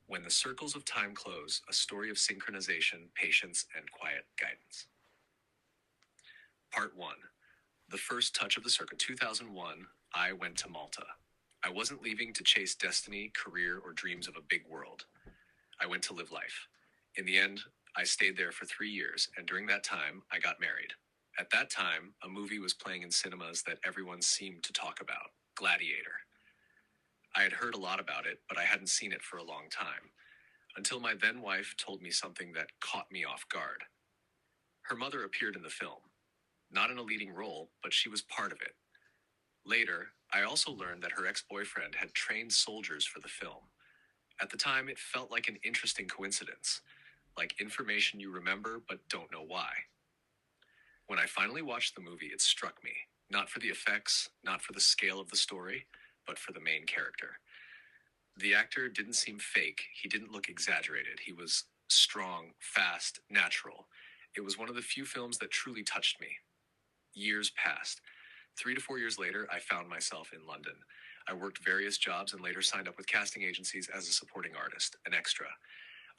When the Circles of Time Close, a story of synchronization, patience, and quiet guidance. Part 1. The First Touch of the Circle. 2001, I went to Malta. I wasn't leaving to chase destiny, career, or dreams of a big world. I went to live life. In the end, I stayed there for 3 years, and during that time, I got married. At that time, a movie was playing in cinemas that everyone seemed to talk about, Gladiator. I had heard a lot about it, but I hadn't seen it for a long time, until my then-wife told me something that caught me off guard. Her mother appeared in the film. Not in a leading role, but she was part of it. Later, I also learned that her ex-boyfriend had trained soldiers for the film. At the time, it felt like an interesting coincidence, like information you remember but don't know why. When I finally watched the movie, it struck me, not for the effects, not for the scale of the story, but for the main character. The actor didn't seem fake. He didn't look exaggerated. He was strong, fast, natural. It was one of the few films that truly touched me. Years passed. 3 to 4 years later, I found myself in London. I worked various jobs and later signed up with casting agencies as a supporting artist, an extra.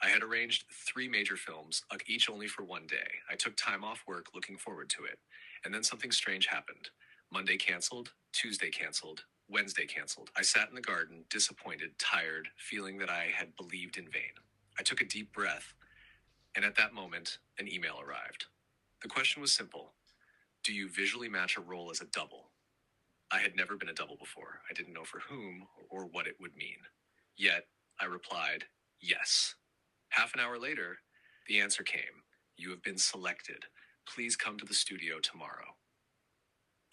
I had arranged 3 major films, each only for one day. I took time off work looking forward to it. And then something strange happened. Monday canceled, Tuesday canceled, Wednesday canceled. I sat in the garden, disappointed, tired, feeling that I had believed in vain. I took a deep breath, and at that moment, an email arrived. The question was simple. Do you visually match a role as a double? I had never been a double before. I didn't know for whom or what it would mean. Yet, I replied, yes. Half an hour later, the answer came. You have been selected. Please come to the studio tomorrow.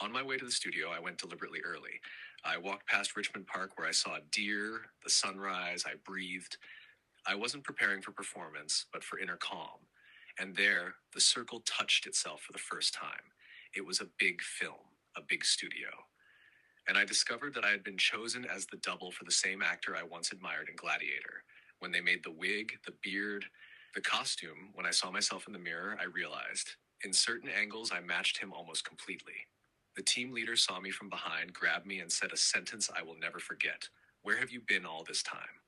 On my way to the studio, I went deliberately early. I walked past Richmond Park where I saw deer, the sunrise, I breathed. I wasn't preparing for performance, but for inner calm. And there, the circle touched itself for the first time. It was a big film, a big studio. And I discovered that I had been chosen as the double for the same actor I once admired in Gladiator. When they made the wig, the beard, the costume, when I saw myself in the mirror, I realized, in certain angles, I matched him almost completely. The team leader saw me from behind, grabbed me, and said a sentence I will never forget. Where have you been all this time?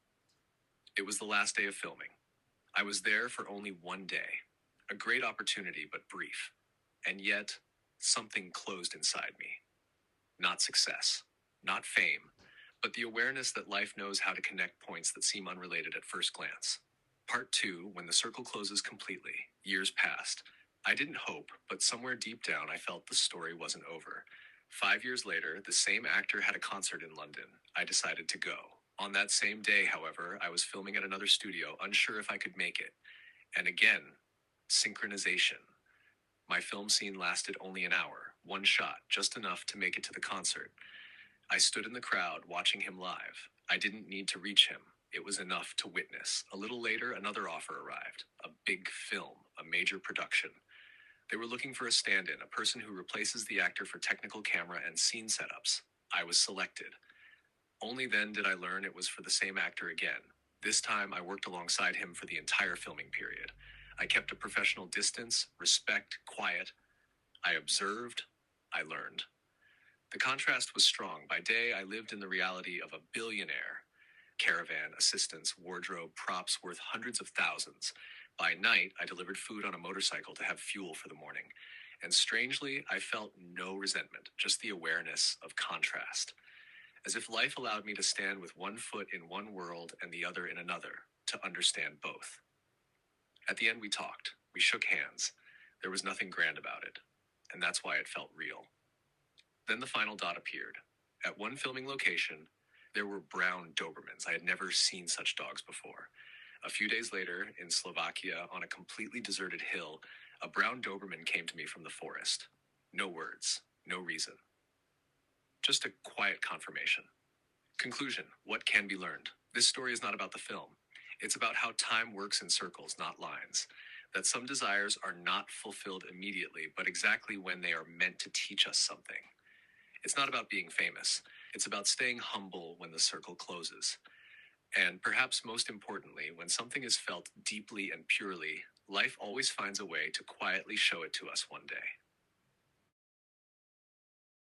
It was the last day of filming. I was there for only one day. A great opportunity, but brief. And yet, something closed inside me. Not success, not fame, but the awareness that life knows how to connect points that seem unrelated at first glance. Part 2, when the circle closes completely. Years passed. I didn't hope, but somewhere deep down I felt the story wasn't over. 5 years later, the same actor had a concert in London. I decided to go. On that same day, however, I was filming at another studio, unsure if I could make it. And again, synchronization. My film scene lasted only an hour, one shot, just enough to make it to the concert. I stood in the crowd watching him live. I didn't need to reach him. It was enough to witness. A little later, another offer arrived. A big film, a major production. They were looking for a stand-in, a person who replaces the actor for technical camera and scene setups. I was selected. Only then did I learn it was for the same actor again. This time, I worked alongside him for the entire filming period. I kept a professional distance, respect, quiet. I observed. I learned. The contrast was strong. By day, I lived in the reality of a billionaire. Caravan, assistants, wardrobe, props worth hundreds of thousands. By night, I delivered food on a motorcycle to have fuel for the morning. And strangely, I felt no resentment, just the awareness of contrast. As if life allowed me to stand with one foot in one world and the other in another, to understand both. At the end, we talked. We shook hands. There was nothing grand about it. And that's why it felt real. Then the final dot appeared. At one filming location, there were brown Dobermans. I had never seen such dogs before. A few days later, in Slovakia, on a completely deserted hill, a brown Doberman came to me from the forest. No words, no reason. Just a quiet confirmation. Conclusion, what can be learned? This story is not about the film. It's about how time works in circles, not lines. That some desires are not fulfilled immediately, but exactly when they are meant to teach us something. It's not about being famous. It's about staying humble when the circle closes. And perhaps most importantly, when something is felt deeply and purely, life always finds a way to quietly show it to us one day.